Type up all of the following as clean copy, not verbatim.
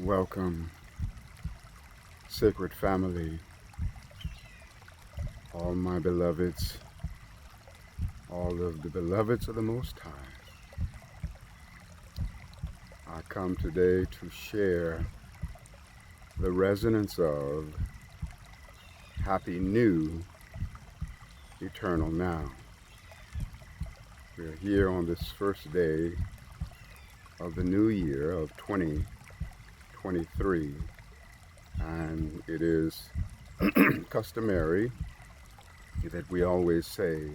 Welcome, sacred family, all my beloveds, all of the beloveds of the Most High. I come today to share the resonance of Happy New Eternal Now. We're here on this first day of the new year of 2023, and it is customary that we always say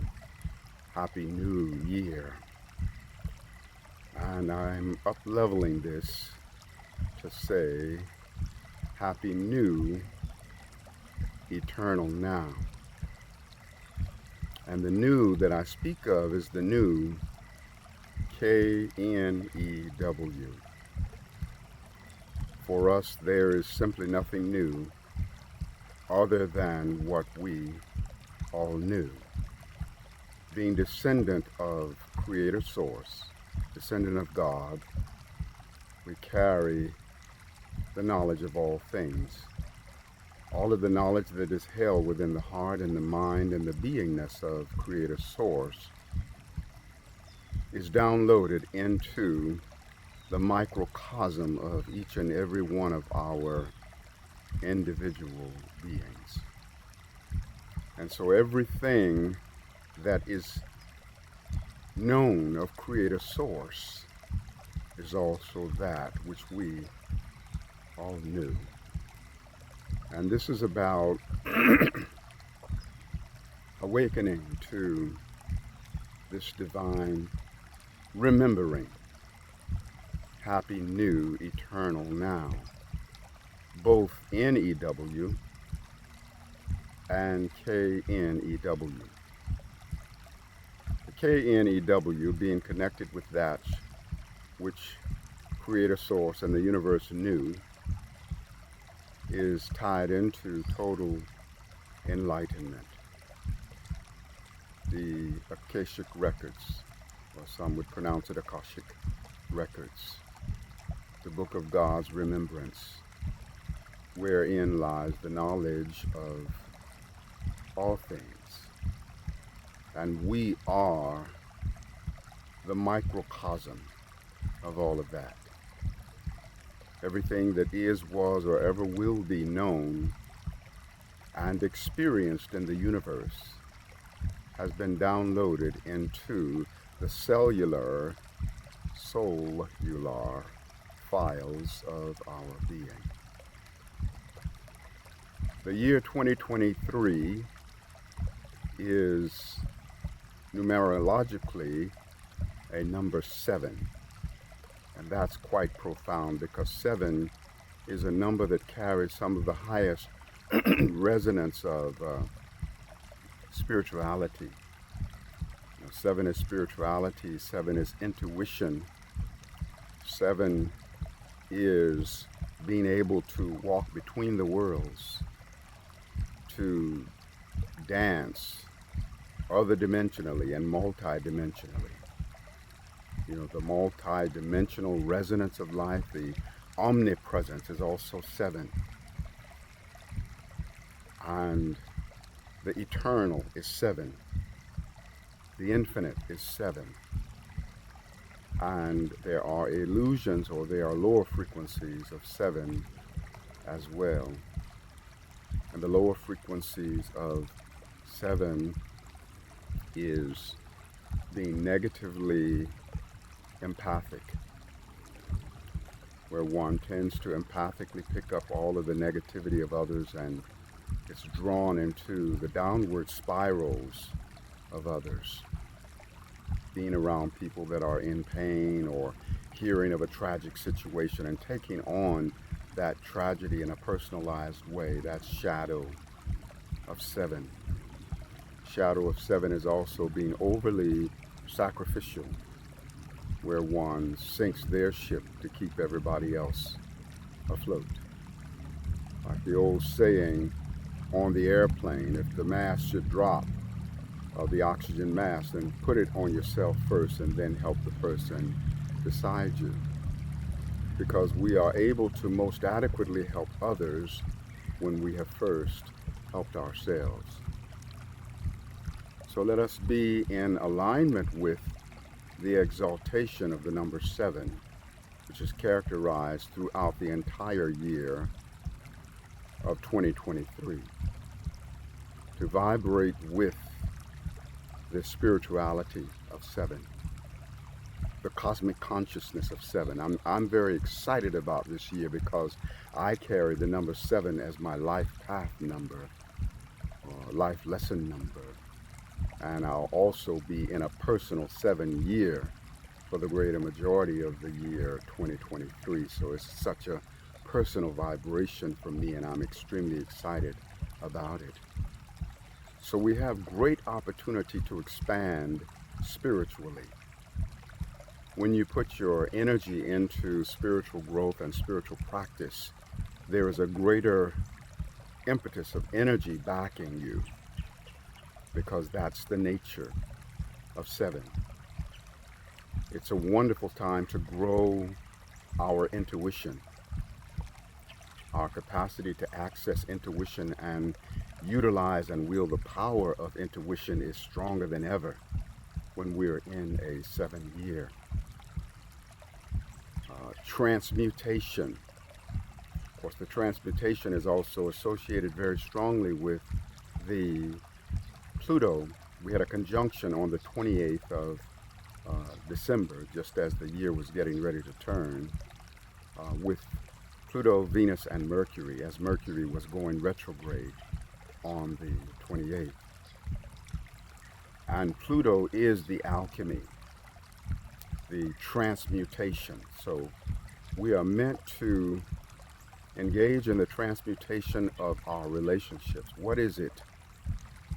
Happy New Year, and I'm up-leveling this to say Happy New Eternal Now. And the new that I speak of is the new K-N-E-W. For us, there is simply nothing new other than what we all knew. Being descendant of Creator Source, descendant of God, we carry the knowledge of all things. All of the knowledge that is held within the heart and the mind and the beingness of Creator Source is downloaded into the microcosm of each and every one of our individual beings. And so everything that is known of Creator Source is also that which we all knew. And this is about awakening to this divine remembering. Happy New Eternal Now, both N-E-W and K-N-E-W. The K-N-E-W being connected with that which Creator Source and the universe knew is tied into total enlightenment. The Akashic Records, or some would pronounce it Akashic Records, the book of God's remembrance, wherein lies the knowledge of all things. And we are the microcosm of all of that. Everything that is, was, or ever will be known and experienced in the universe has been downloaded into the cellular, soular files of our being. The year 2023 is numerologically a number 7. And that's quite profound because 7 is a number that carries some of the highest resonance of spirituality. 7 is spirituality, 7 is intuition, 7 is being able to walk between the worlds, to dance other dimensionally and multi-dimensionally. You know, the multi-dimensional resonance of life, the omnipresence is also 7. And the eternal is 7. The infinite is 7. And there are illusions, or there are lower frequencies of 7 as well. And the lower frequencies of 7 is being negatively empathic, where one tends to empathically pick up all of the negativity of others and gets drawn into the downward spirals of others, being around people that are in pain or hearing of a tragic situation and taking on that tragedy in a personalized way. That's shadow of 7. Shadow of 7 is also being overly sacrificial, where one sinks their ship to keep everybody else afloat. Like the old saying on the airplane, if the mask should drop, the oxygen mask, then put it on yourself first and then help the person beside you. because we are able to most adequately help others when we have first helped ourselves. So let us be in alignment with the exaltation of the number 7, which is characterized throughout the entire year of 2023, to vibrate with the spirituality of 7, the cosmic consciousness of 7. I'm very excited about this year because I carry the number 7 as my life path number, or life lesson number. And I'll also be in a personal 7 year for the greater majority of the year 2023. So it's such a personal vibration for me, and I'm extremely excited about it. So we have great opportunity to expand spiritually. When you put your energy into spiritual growth and spiritual practice, there is a greater impetus of energy backing you, because that's the nature of 7. It's a wonderful time to grow our intuition. Our capacity to access intuition and utilize and wield the power of intuition is stronger than ever when we're in a 7 year. Transmutation. Of course, the transmutation is also associated very strongly with the Pluto. We had a conjunction on the 28th of December, just as the year was getting ready to turn, with Pluto, Venus, and Mercury, as Mercury was going retrograde on the 28th. And Pluto is the alchemy, the transmutation. So we are meant to engage in the transmutation of our relationships. What is it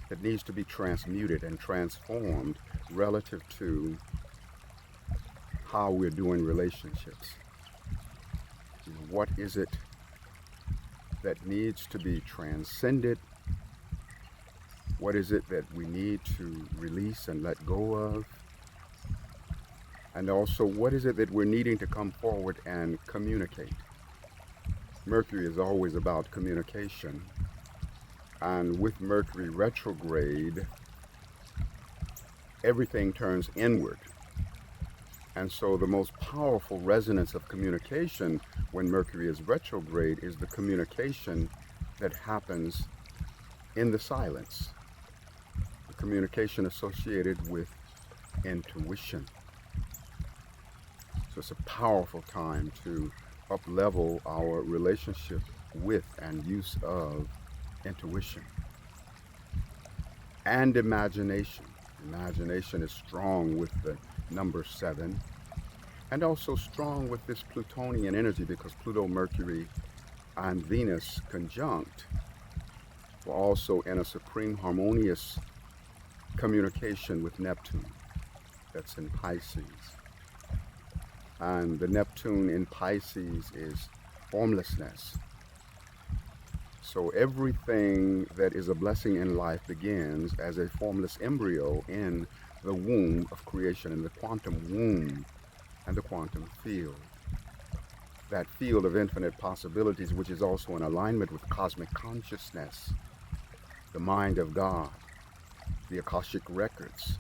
that needs to be transmuted and transformed relative to how we're doing relationships? What is it that needs to be transcended? What is it that we need to release and let go of? And also, what is it that we're needing to come forward and communicate? Mercury is always about communication. And with Mercury retrograde, everything turns inward. And so the most powerful resonance of communication when Mercury is retrograde is the communication that happens in the silence. The communication associated with intuition. So it's a powerful time to up-level our relationship with and use of intuition and imagination. Imagination is strong with the number 7, and also strong with this Plutonian energy, because Pluto, Mercury, and Venus conjunct were also in a supreme harmonious communication with Neptune, that's in Pisces. And the Neptune in Pisces is formlessness. So everything that is a blessing in life begins as a formless embryo in the womb of creation, in the quantum womb and the quantum field. That field of infinite possibilities, which is also in alignment with cosmic consciousness, the mind of God, the Akashic records.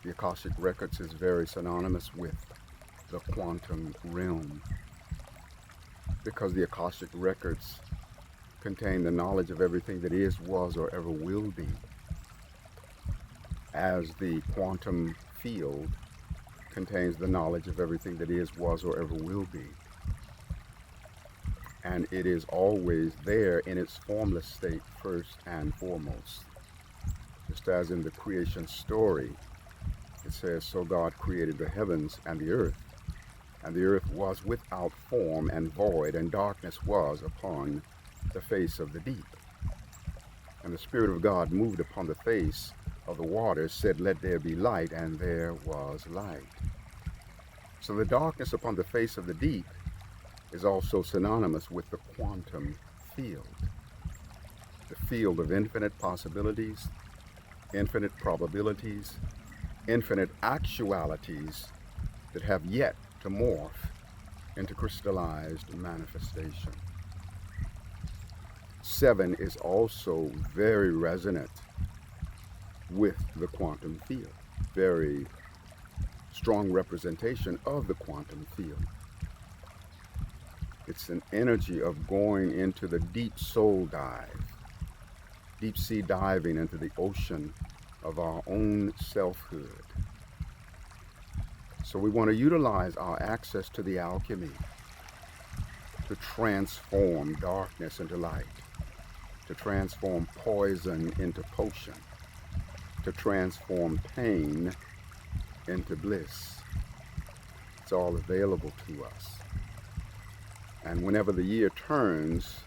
The Akashic records is very synonymous with the quantum realm, because the Akashic records contain the knowledge of everything that is, was, or ever will be, as the quantum field contains the knowledge of everything that is, was, or ever will be. And it is always there in its formless state first and foremost. Just as in the creation story, it says, "So God created the heavens and the earth was without form and void, and darkness was upon the face of the deep. And the Spirit of God moved upon the face of the waters, said, Let there be light, and there was light." So the darkness upon the face of the deep is also synonymous with the quantum field, the field of infinite possibilities, infinite probabilities, infinite actualities that have yet to morph into crystallized manifestation. 7 is also very resonant with the quantum field, very strong representation of the quantum field. It's an energy of going into the deep soul dive, deep sea diving into the ocean of our own selfhood. So we want to utilize our access to the alchemy to transform darkness into light, to transform poison into potion, to transform pain into bliss. It's all available to us. And whenever the year turns,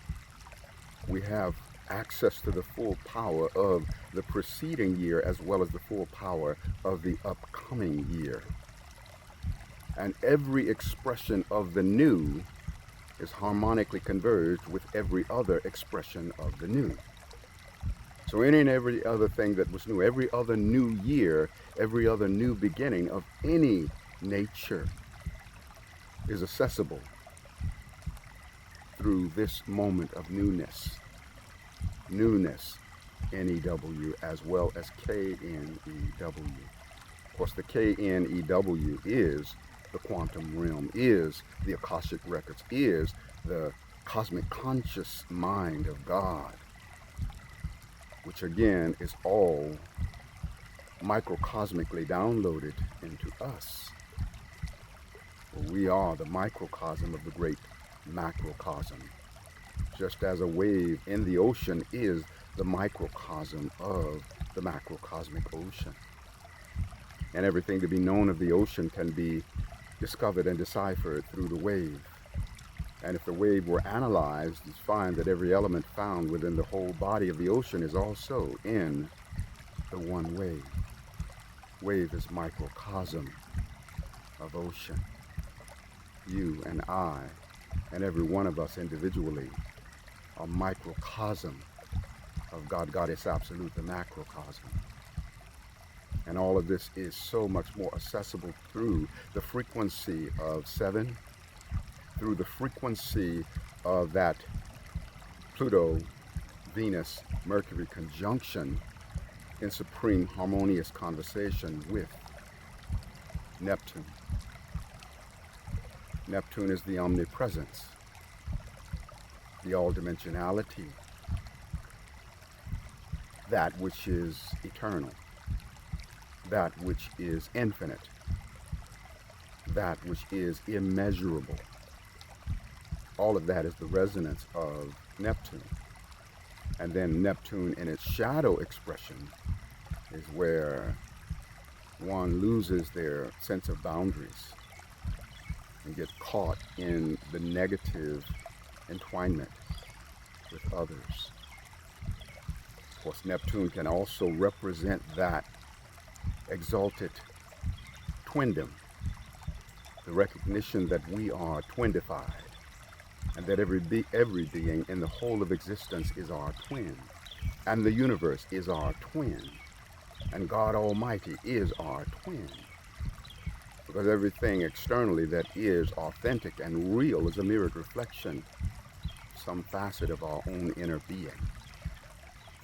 we have access to the full power of the preceding year as well as the full power of the upcoming year. And every expression of the new is harmonically converged with every other expression of the new. So any and every other thing that was new, every other new year, every other new beginning of any nature is accessible through this moment of newness. Newness, N-E-W, as well as K-N-E-W. Of course, the K-N-E-W is the quantum realm, is the Akashic records, is the cosmic conscious mind of God, which again is all microcosmically downloaded into us. We are the microcosm of the great macrocosm, just as a wave in the ocean is the microcosm of the macrocosmic ocean. And everything to be known of the ocean can be discovered and deciphered through the wave. And if the wave were analyzed, you'd find that every element found within the whole body of the ocean is also in the one wave. Wave is microcosm of ocean. You and I, and every one of us individually, are microcosm of God, Goddess Absolute, the macrocosm. And all of this is so much more accessible through the frequency of 7, through the frequency of that Pluto, Venus, Mercury conjunction in supreme harmonious conversation with Neptune. Neptune is the omnipresence, the all-dimensionality, that which is eternal, that which is infinite, that which is immeasurable. All of that is the resonance of Neptune. And then Neptune in its shadow expression is where one loses their sense of boundaries and get caught in the negative entwinement with others. Of course, Neptune can also represent that exalted twindom, the recognition that we are twindified, and that every being in the whole of existence is our twin, and the universe is our twin, and God Almighty is our twin. Because everything externally that is authentic and real is a mirrored reflection, some facet of our own inner being.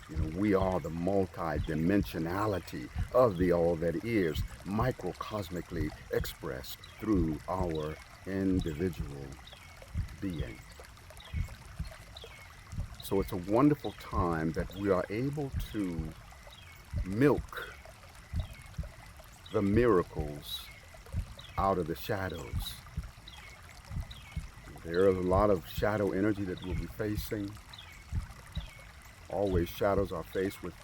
You know, we are the multi-dimensionality of the all that is, microcosmically expressed through our individual being. So it's a wonderful time that we are able to milk the miracles out of the shadows. There is a lot of shadow energy that we'll be facing. Always shadows are faced with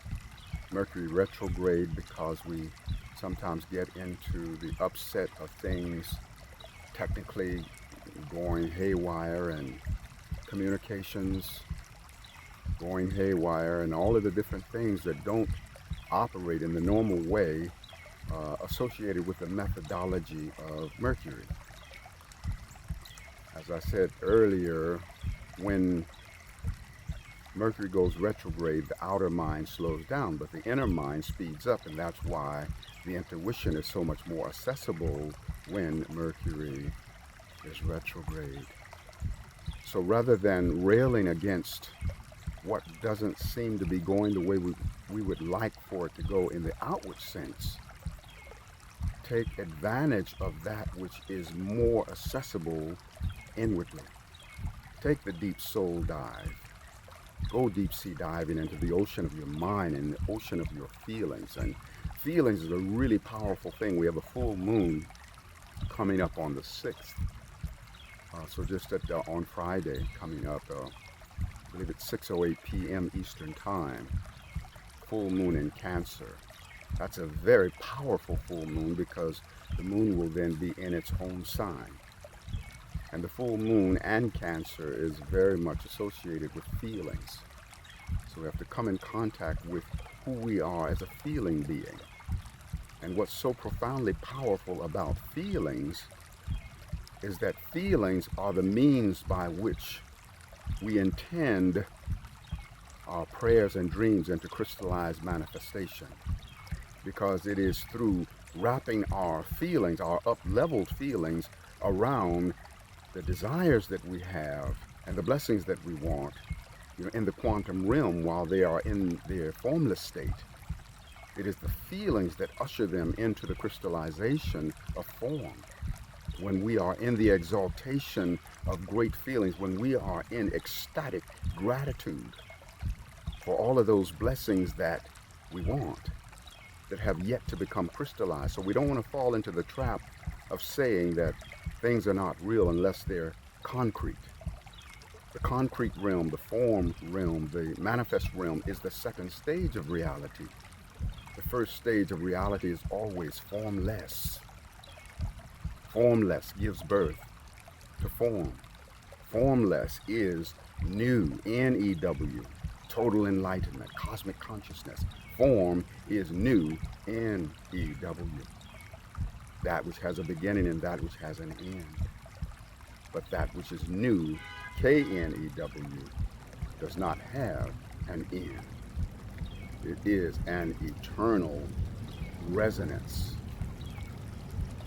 Mercury retrograde because we sometimes get into the upset of things technically going haywire, and communications going haywire, and all of the different things that don't operate in the normal way associated with the methodology of Mercury. As I said earlier, when Mercury goes retrograde, the outer mind slows down, but the inner mind speeds up, and that's why the intuition is so much more accessible when Mercury is retrograde. So rather than railing against what doesn't seem to be going the way we would like for it to go in the outward sense, take advantage of that which is more accessible inwardly. Take the deep soul dive. Go deep sea diving into the ocean of your mind and the ocean of your feelings. And feelings is a really powerful thing. We have a full moon coming up on the 6th. So just on Friday coming up, I believe it's 6:08 p.m. Eastern Time, full moon in Cancer. That's a very powerful full moon because the moon will then be in its own sign. And the full moon and Cancer is very much associated with feelings. So we have to come in contact with who we are as a feeling being. And what's so profoundly powerful about feelings is that feelings are the means by which we intend our prayers and dreams into crystallized manifestation. Because it is through wrapping our feelings, our up-leveled feelings, around the desires that we have and the blessings that we want, in the quantum realm while they are in their formless state. It is the feelings that usher them into the crystallization of form. When we are in the exaltation of great feelings, when we are in ecstatic gratitude for all of those blessings that we want, that have yet to become crystallized. So we don't want to fall into the trap of saying that things are not real unless they're concrete. The concrete realm, the form realm, the manifest realm is the second stage of reality. The first stage of reality is always formless. Formless gives birth to form. Formless is new, N-E-W, total enlightenment, cosmic consciousness. Form is new, N-E-W. That which has a beginning and that which has an end. But that which is new, K-N-E-W, does not have an end. It is an eternal resonance.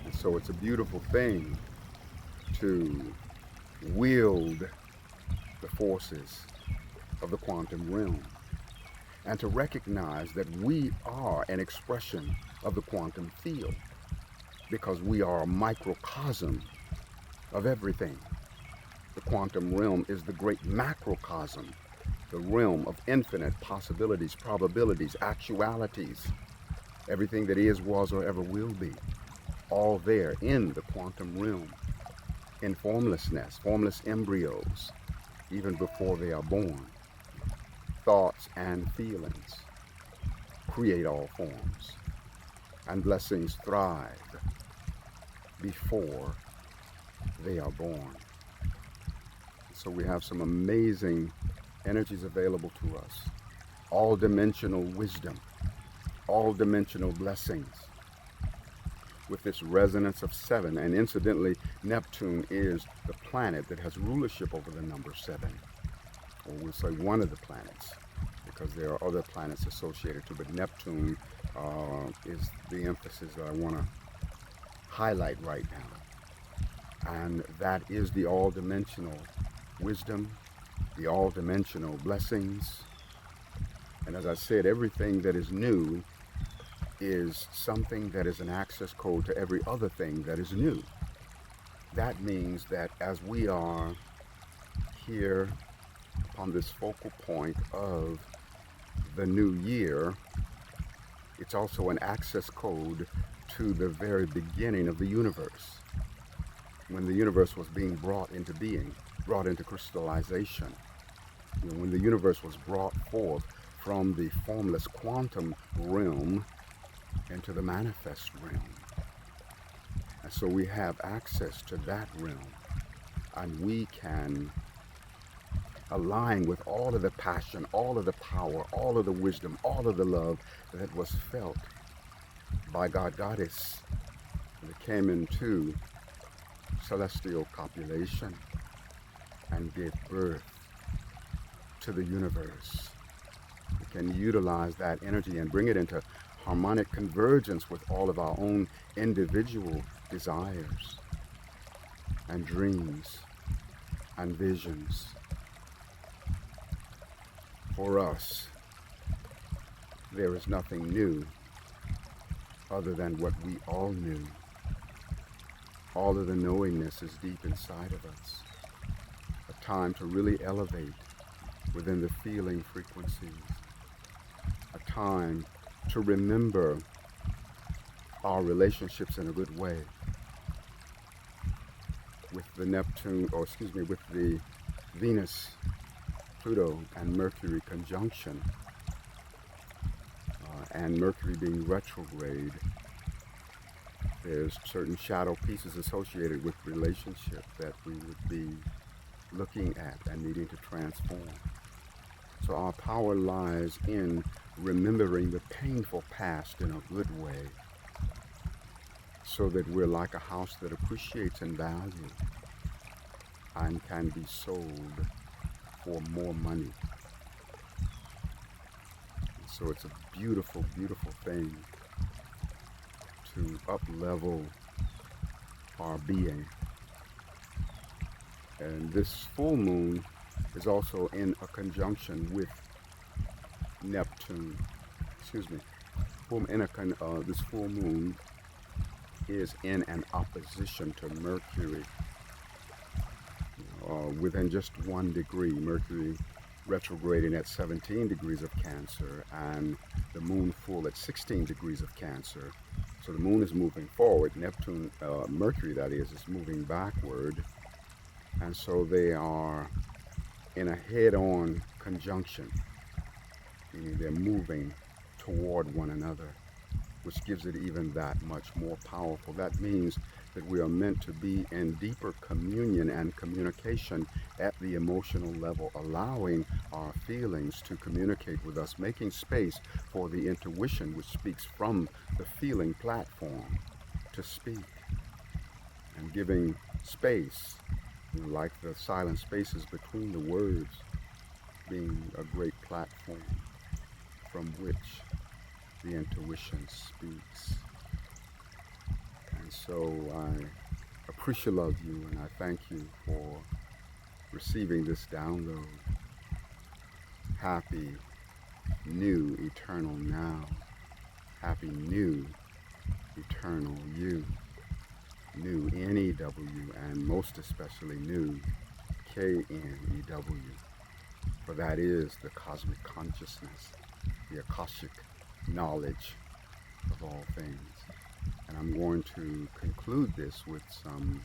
And so it's a beautiful thing to wield the forces of the quantum realm and to recognize that we are an expression of the quantum field because we are a microcosm of everything. The quantum realm is the great macrocosm, the realm of infinite possibilities, probabilities, actualities, everything that is, was, or ever will be, all there in the quantum realm, in formlessness, formless embryos, even before they are born. Thoughts and feelings create all forms, and blessings thrive before they are born. So we have some amazing energies available to us, all-dimensional wisdom, all-dimensional blessings, with this resonance of 7. And incidentally, Neptune is the planet that has rulership over the number 7, or we'll say one of the planets, because there are other planets associated to it, but Neptune is the emphasis that I want to highlight right now. And that is the all-dimensional wisdom, the all-dimensional blessings. And as I said, everything that is new is something that is an access code to every other thing that is new. That means that as we are here upon this focal point of the new year, it's also an access code to the very beginning of the universe, when the universe was being brought into being, brought into crystallization. When the universe was brought forth from the formless quantum realm into the manifest realm. And so we have access to that realm, and we can align with all of the passion, all of the power, all of the wisdom, all of the love that was felt by God Goddess that came into celestial copulation and gave birth to the universe. We can utilize that energy and bring it into harmonic convergence with all of our own individual desires. and dreams and visions. For us, there is nothing new other than what we all knew. All of the knowingness is deep inside of us. A time to really elevate within the feeling frequencies. A time to remember our relationships in a good way. With the with the Venus, Pluto, and Mercury conjunction, and Mercury being retrograde, there's certain shadow pieces associated with relationship that we would be looking at and needing to transform. So our power lies in remembering the painful past in a good way, so that we're like a house that appreciates in value and can be sold for more money. So it's a beautiful, beautiful thing to up-level our being. And this full moon is also in a conjunction with Neptune. This full moon is in an opposition to Mercury within just 1 degree. Mercury retrograding at 17 degrees of Cancer and the moon full at 16 degrees of Cancer. So the moon is moving forward. Mercury that is moving backward. And so they are in a head-on conjunction, meaning they're moving toward one another, which gives it even that much more powerful. That means that we are meant to be in deeper communion and communication at the emotional level, allowing our feelings to communicate with us, making space for the intuition which speaks from the feeling platform to speak, and giving space, like the silent spaces between the words, being a great platform from which the intuition speaks. And so I appreciate you, and I thank you for receiving this download. Happy new eternal now. Happy new eternal you. New N-E-W, and most especially new K-N-E-W. For that is the cosmic consciousness, the Akashic knowledge of all things. And I'm going to conclude this with some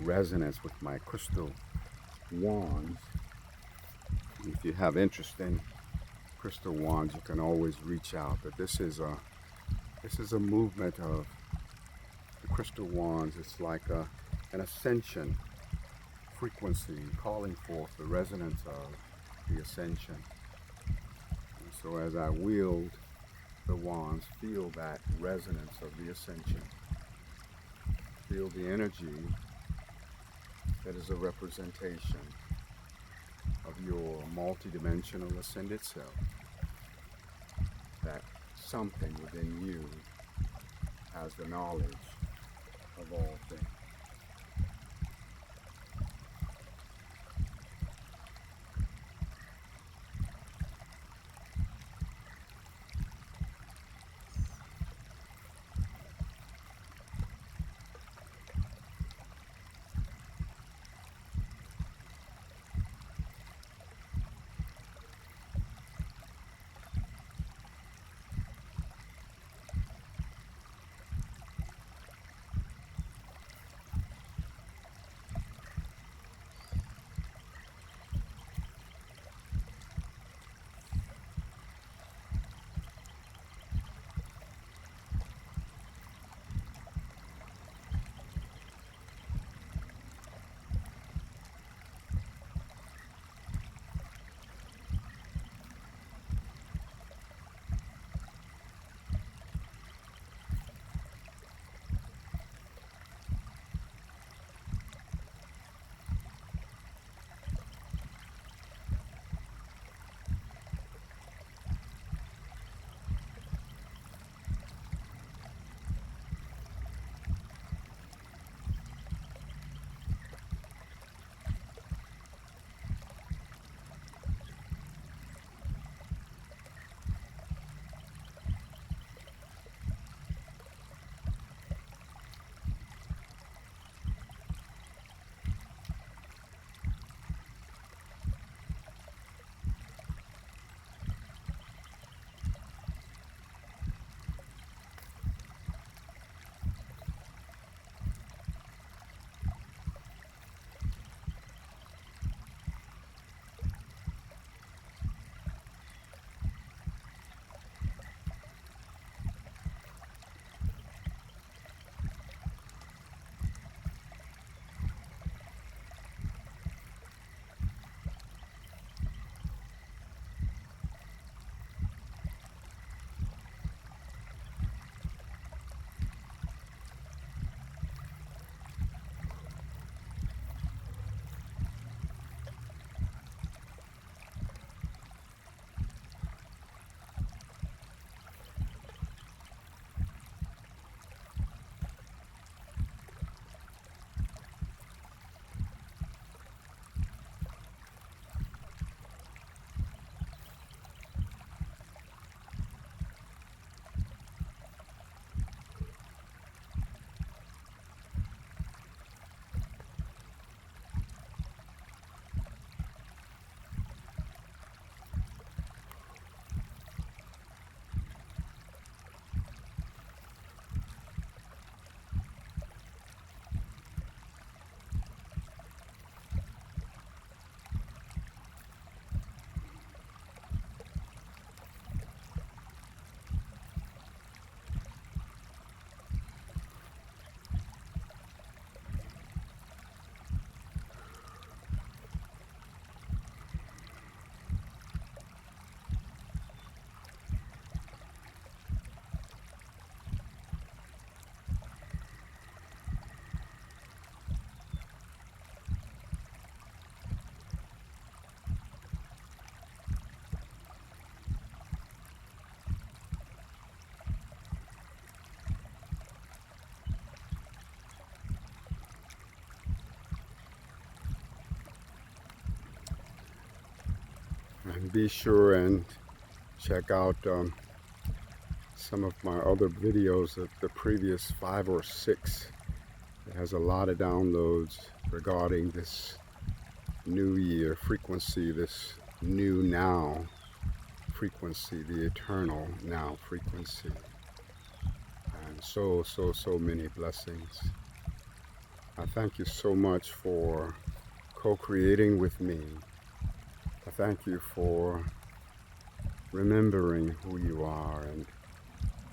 resonance with my crystal wands. If you have interest in crystal wands, you can always reach out. But this is a movement of the crystal wands. It's like an ascension frequency calling forth the resonance of the ascension. And so as I wield the wands, feel that resonance of the ascension. Feel the energy that is a representation of your multidimensional ascended self. That something within you has the knowledge of all things. And be sure and check out some of my other videos, the previous 5 or 6. It has a lot of downloads regarding this new year frequency, this new now frequency, the eternal now frequency. And so many blessings. I thank you so much for co-creating with me. I thank you for remembering who you are and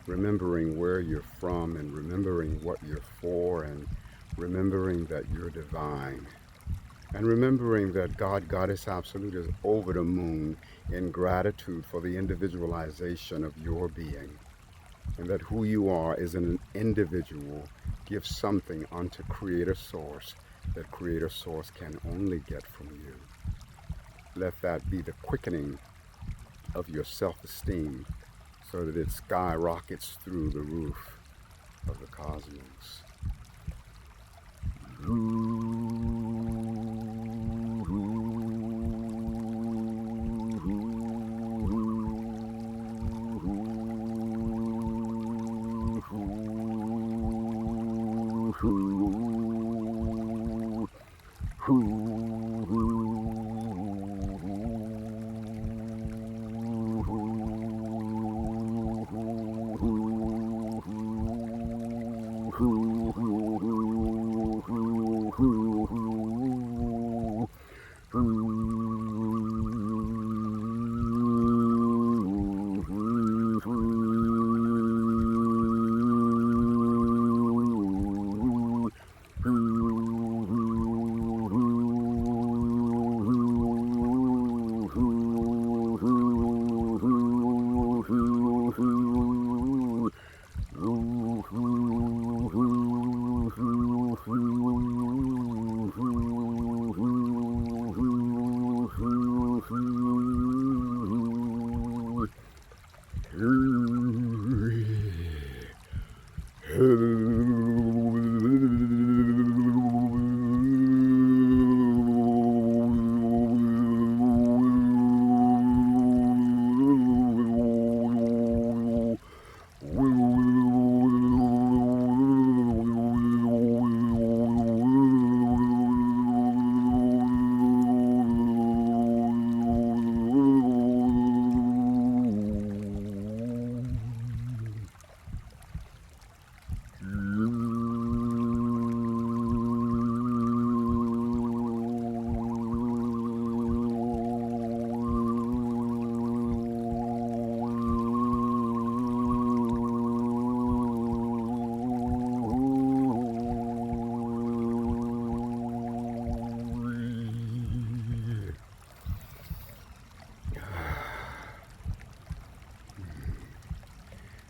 remembering where you're from and remembering what you're for and remembering that you're divine and remembering that God, Goddess Absolute is over the moon in gratitude for the individualization of your being, and that who you are is an individual gives something unto Creator Source that Creator Source can only get from you. Let that be the quickening of your self-esteem so that it skyrockets through the roof of the cosmos.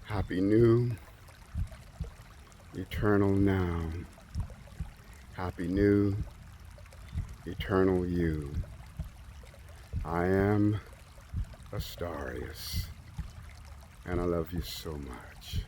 Happy new, eternal now. Happy new, eternal you. I am Astarius, and I love you so much.